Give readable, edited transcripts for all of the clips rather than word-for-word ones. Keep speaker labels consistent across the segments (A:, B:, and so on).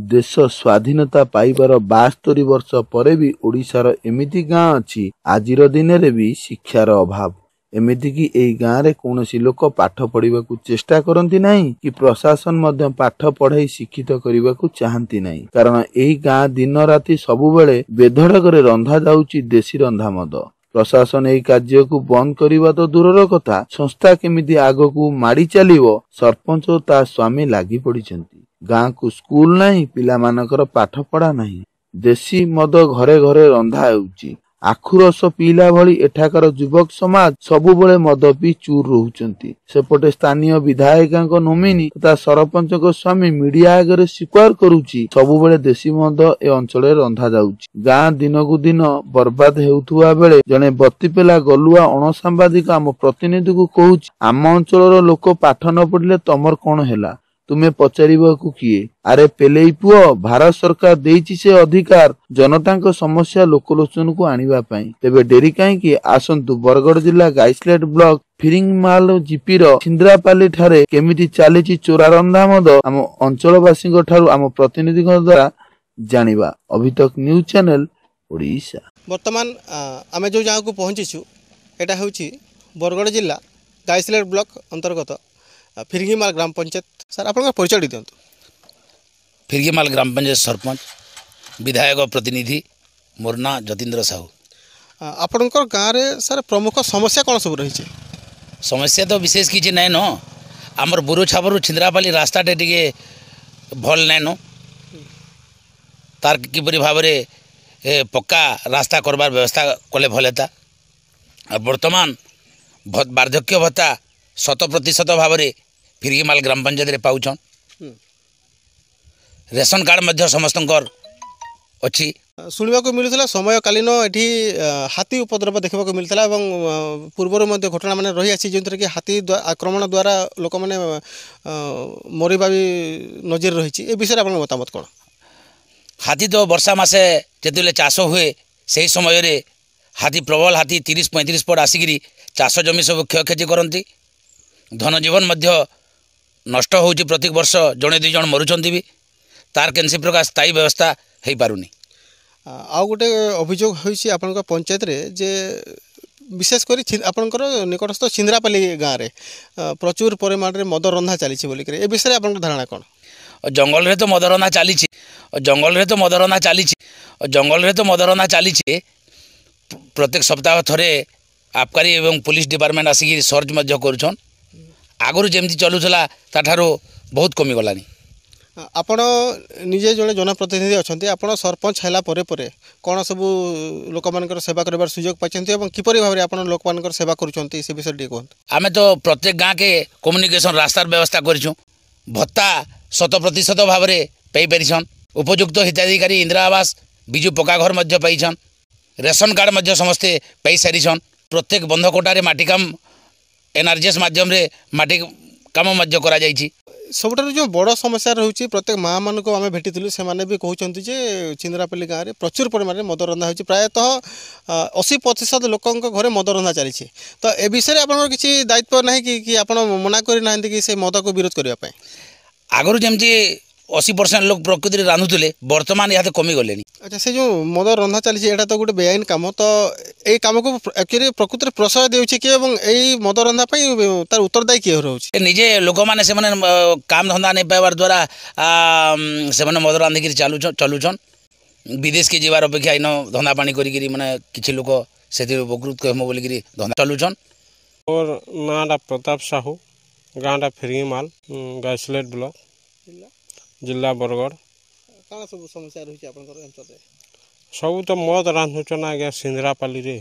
A: देश स्वाधीनता पाइबार 72 वर्ष पर भी ओडिशार एमिति गाँ अच्छी आजिर दिन रे भी शिक्षार अभाव। एमिति कि एई गाँ रे कौनसी लोक पाठ पढ़िबाकू चेष्टा करती नहीं कि प्रशासन मध्य पाठ पढ़ाई शिक्षित करने चाहती नहीं, कारण एई गाँ दिन राति सबुबले बेधड़क रंधा जाउची देशी रंधा मद। प्रशासन एई कार्य को बंद करने तो दूरर कथा, संस्था केमिति आगकू माड़ी चलिबो सरपंच और ता स्वामी लागी पड़िछंती। गाँ को स्कूल नहीं, पिला मानकर पाठ पढ़ा नहीं, देशी मद घरे घरे रंधा हेउची। आखु रस पीला भली एठाकर युवक समाज सबुबले मद पी चूर रहउचंती। सेपटे स्थानीय विधायक नोमिनी तथा सरपंच स्वामी मीडिया आगे स्वीकार करुची सबुबले देशी मद ए अंचल रंधा जाउची। गाँ दिनकू दिन बर्बाद हेउथुवा बेले जने बत्तीपेला गलुआ अणसांबादिक आम प्रतिनिधि को कहूची, आम अंचल लोक पाठ न पढ़िले तमर कौन हैला, तुमे पचारिबाकू किए? अरे पेलेई पुओ, भारत सरकार देइछि से अधिकार जनता समस्या लोकलोचन को आनिबा पई। तेबे डेरी काहेकि? आसंतु बरगड़ जिला गाइसलेट ब्लॉक फिरिंगमाल जीपी छिंद्रापाली ठारे केमिति चालिछि चोरा रंधा मद आम अंचलवासी ठारू आम प्रतिनिधि द्वारा जानिबा। अभी तक न्यूज चैनल ओडिशा।
B: वर्तमान आमे जो जगह को पहुंचीछु एटा होछि बरगड़ जिला गाइसलेट ब्लॉक अंतर्गत फिरंगीमाल ग्राम पंचायत। सर आपन परिचय दियंतु।
C: फिरंगीमाल ग्राम पंचायत सरपंच विधायक प्रतिनिधि मोर ना जतीन्द्र साहू।
B: आपनकर गाँव रे सर प्रमुख समस्या कौन सब रही?
C: समस्या तो विशेष किसी नाइन न, आमर बुरु छाबरू छिंद्रापाली रास्ताटे टिके भल नाइन, तार किपरि भाव में पक्का रास्ता करबार व्यवस्था कले भल हेता। वर्तमान वार्धक्य भत्ता 100% भाव में फिरंगीमाल ग्राम पंचायत रे पाउछन। रेशन कार्ड मध्य समस्तंकर अच्छी।
B: शुणा को मिलूला समयकालीन एठी हाथी उपद्रव देखा मिलता और पूर्वर मध्य घटना मान रही आसी जो कि हाथी आक्रमण द्वारा लोक मैंने मरवा भी नजर रही। ए विषय आप मतामत कौन?
C: हाथी तो वर्षा मासे जो चाष हुए से समय रे हाथी प्रबल हाथी 30-35 फुट आसिकी चाष जमी सब क्षयक्षति करती। धन जीवन मध्य नष्ट होउची। प्रत्येक वर्ष जड़े 2 जन मरुचंती भी, तार केनसी प्रकार स्थायी व्यवस्था हो पारुनी।
B: आउ गोटे अभियोग होइछि आपनका पंचायत रे जे विशेषकर आपनकर निकटस्थ छिंद्रापाली गाँव रे प्रचुर परिमाण रे मद रंधा चली बोलिक ए विषय में आपन धारणा कौन?
C: जंगल रे तो मद रंधा चली, जंगल रे तो मद रंधा चली, जंगल रे तो मद रंधा चली। प्रत्येक सप्ताह थरे आबकारी एवं पुलिस डिपार्टमेंट आसिक सर्च मध्य करुछन। आगुरी जमती चलूला ताठारो बहुत कमी गलानी।
B: आपण निजे जड़े जनप्रतिनिधि अच्छा, आप सरपंच है कौन सब लोक मान सेवा कर सुजोग पाई किपर भाव में आप लोक मान सेवा करुँच से विषय टी कहते?
C: आम तो प्रत्येक गाँव के कम्युनिकेशन रास्तार व्यवस्था करूँ। भत्ता 100% भाव में पाईपारिछन। उपयुक्त हिताधिकारी इंदिरा आवास विजु पक्का घर मध्य पाइछन। रेशन कार्ड मध्य समस्ते पाई सारिछन। प्रत्येक बंध कोटारे माटी काम एनआरजीएस माध्यम रे माटी काम मध्य करा जाइछि।
B: सबुठारु जो बड़ समस्या रही प्रत्येक माँ मान को आम भेटी से भी कहते छिंद्रापाली गाँव में प्रचुर परिमाण में मद रंधा हो। प्रायतः 80% लोक घरे मद रंधा चली। तो ए विषय आप किसी दायित्व ना कि आप मना करना कि से मद को विरोध करने?
C: आगुरी जमती 80% लोग प्रकृति रांधुले, बर्तमान यहाँ कमी गले।
B: अच्छा, से जो मद रंधा चली यहाँ तो गोटे बेआईन काम, तो यही कम को एक्चुअली प्रकृति प्रशय देउछि कि एवं एई मद रंधा तार उत्तरदायी किए रोचे?
C: निजे लोक मैंने से काम धंदा नहीं पाइबार द्वारा से मद रांधिक चलुछन। विदेश के जीवार अपेक्षा इन धंदा पानी करी माने किछि लोक से उपकृत कहम बोलिकी धंदा चलुछन।
D: और नाटा प्रताप साहू, गाँटा फिरंगीमाल गाइसलेट ब्लॉक जिला बरगड़।
B: कौन सब समस्या रही अंचल?
D: सब तो मद रांधुचन आज्ञा छिंद्रापाली रे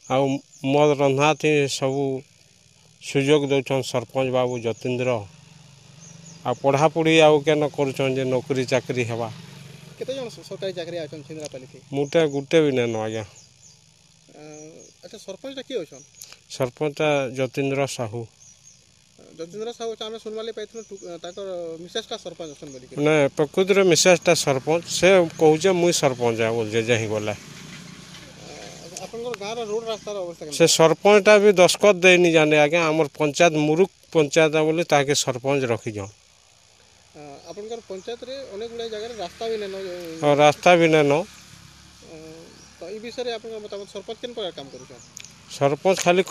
D: आउ मद रंधा थी सब सुजोग दौन सरपंच बाबू जतीन्द्र। आ पढ़ापढ़ी आउ केन करुचन जे नौकरी चाकरी हेबा।
B: केते जन सरकारी चाकरी आछन छिंद्रापाली के?
D: मुटे गुटे भी नेनो आज्ञा।
B: अच्छा, सरपंच किए अछन?
D: सरपंच जतीन्द्र साहू।
B: जतीन्द्र साहू आम सुनवाली पाइथुन मिसेसटा सरपंच अछन बोली?
D: ना, प्रकृति मिसेसटा सरपंच से कहूचे मुई सरपंच है बोल जे ही गला।
B: गाँव रोड रास्तार अवस्था
D: से सरपंचटा भी दस्खत देनी जाने आज्ञा। आमर पंचायत मुरुख पंचायत बोली ताके सरपंच रखी जाओ।
B: ଆପଣଙ୍କର ପଞ୍ଚାୟତରେ ଅନେକ ଗୁଡ଼ିଏ ଜାଗାରେ ରାସ୍ତା ବି ନେନ
D: ଆଉ ରାସ୍ତା ବି ନାଇଁନ
B: ତ ଏ ବିଷୟରେ ଆପଣଙ୍କ ମତାମତ ସରପଞ୍ଚ କେନ୍ ପ୍ରକାର କାମ କରୁଛନ୍
D: ସରପଞ୍ଚ ଖାଲି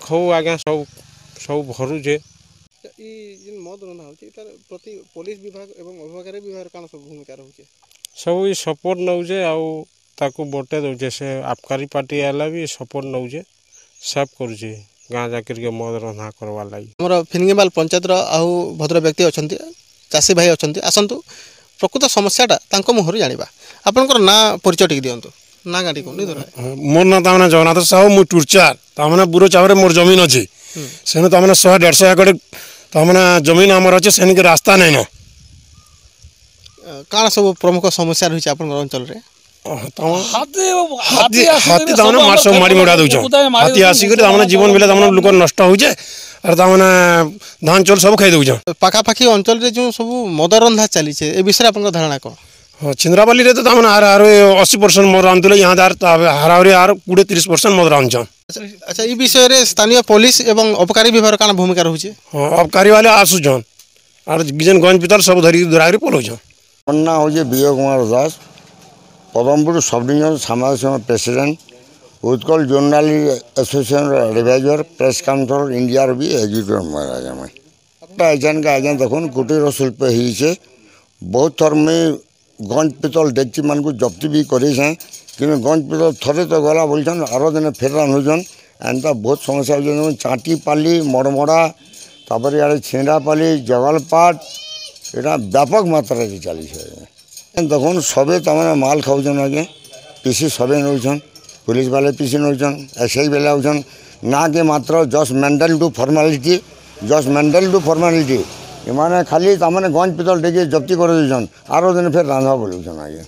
D: ଖଉ ଆଜ୍ଞା ସବୁ ଭରୁଛେ
B: ଇ ଯେନ୍ ମଦ ରନ୍ଧା ହେଉଛି ତାର ପ୍ରତି ପୋଲିସ ବିଭାଗ ଏବଂ ଅବକାରୀ ବିଭାଗର କାଣା ସବୁ ଭୂମିକା ରହୁଛେ
D: ସବୁ ଇ ସପୋର୍ଟ ନେଉଛେ ଆଉ ତାକୁ ବଟେ ଦେଉଛେ ସେ ଆବକାରୀ ପାର୍ଟି ହେଲେ ବି ସପୋର୍ଟ ନେଉଛେ ସେଭ୍ କରୁଛେ ଗାଁ ଯାକିରିକେ ମଦ ରନ୍ଧା କରବାର୍ ଲାଗି
B: ଆମର ଫିନଗିମାଲ ପଞ୍ଚାୟତର ଆଉ ଭଦ୍ର ବ୍ୟକ୍ତି ଅଛନ୍ତି ଚାଷୀ ଭାଇ ଅଛନ୍ତି ଆସନ୍ତୁ ପ୍ରକୃତ ସମସ୍ୟାଟା ତାଙ୍କ ମୁହଁରୁ ଜାଣିବା ଆପଣଙ୍କର ନାଁ ପରିଚୟ ଟିକେ ଦିଅନ୍ତୁ ନା ଗାଁଟି କହୁନି ଧର
E: मोर ना तामने जगन्नाथ साहू मु टुरचार तामने बुरो चावरे मोर जमीन अच्छे सेने तामने 100-150 एकड़ तामने जमीन आमर अच्छे सेने के रास्ता नहीं न
B: କାଣା ସବୁ ପ୍ରମୁଖ ସମସ୍ୟା ରହିଛି ଆପଣଙ୍କର ଅଞ୍ଚଳରେ
E: हाथी तामने मार सब मारी मुड़ा दउछ हाथी आसी कर तामने जीवन बेले तामने लोक नष्ट होइछे और तामने धान चाउल सब खाइ दउछ
B: ପାଖାପାଖି ଅଞ୍ଚଳରେ ଯେଉଁ ସବୁ ମଦ ରନ୍ଧା ଚାଲିছে ଏ ବିଷୟରେ ଆପଣଙ୍କ ଧାରଣା କ'ଣ
E: छिंद्राबाली रे तो तामने हार 80% मोर रांधुले यहाँ दार हारावरी हार 20-30% मोर रांधछन
B: ଆଚ୍ଛା ଏ ବିଷୟରେ ସ୍ଥାନୀୟ ପୋଲିସ ଏବଂ ଅବକାରୀ ବିଭାଗର କାଣା ଭୂମିକା ରହୁଛି
E: अबकारी वाले आसुछन और गिजन गंज पितर सब धरी दुरागरी पलोछन
F: मोर ना हूँ विजय कुमार दास पदमपुर सब डिविजन समाज president Utkal journalist association adviser press council India भी एग्जीक्यूटिव महाराजा मैं आजान का आज्ञा देखुन कुटीर शिल्प हो बहुत थर मुई गंज पितल डेक्ची मान को जब्ती भी करे कि गंज पितल थरे तो गला बोलछन आर दिन फेर रांधुछन एंता बहुत समस्या हो चाटी पाली मड़मड़ा तापर इे छिंडापाली जगलपाट यहाँ व्यापक मात्रा चली देखुन सबे तमाम माल खाऊन आगे पीसी सबे नौछन पुलिस वाले पीसी नौछन ऐसे ही बेले आउछन ना कि मात्र जस्ट मेंटेन टू फॉर्मालिटी इमाने खाली तमाने गंज पितल डेके जब्ती कर देछन आर दिन फिर रांधा बोलुछन आगे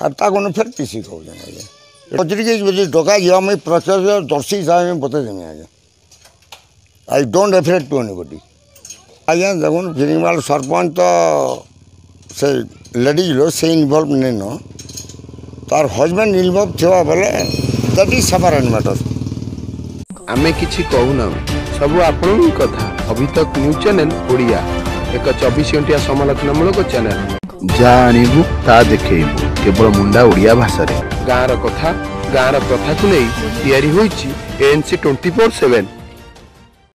F: और ताकन फिर पीसी खाऊन आगे पचरी के डका जा मुई प्रत्यक्ष दर्शी हिसाब में बता देमी आगे I don't affect to anybody आज्ञा देखुन फिनिमाल सरपंच तो से लेडीज लो से इनवल्व नहीं न तार हजबैंड इनवल्व थिबा बेले दैट इज सेपरेट मैटर
A: आमे किछि कहूना सब आपन कथा अभी तक न्यूज चैनल ओडिया एक 24 घंटिया समालोचनामूलक चैनल जा आनिबु ता देखैबु केवल मुंडा ओडिया भाषा रे गाँर कथा गाँर प्रथा को नहीं तैयारी होईछि ANC 24/7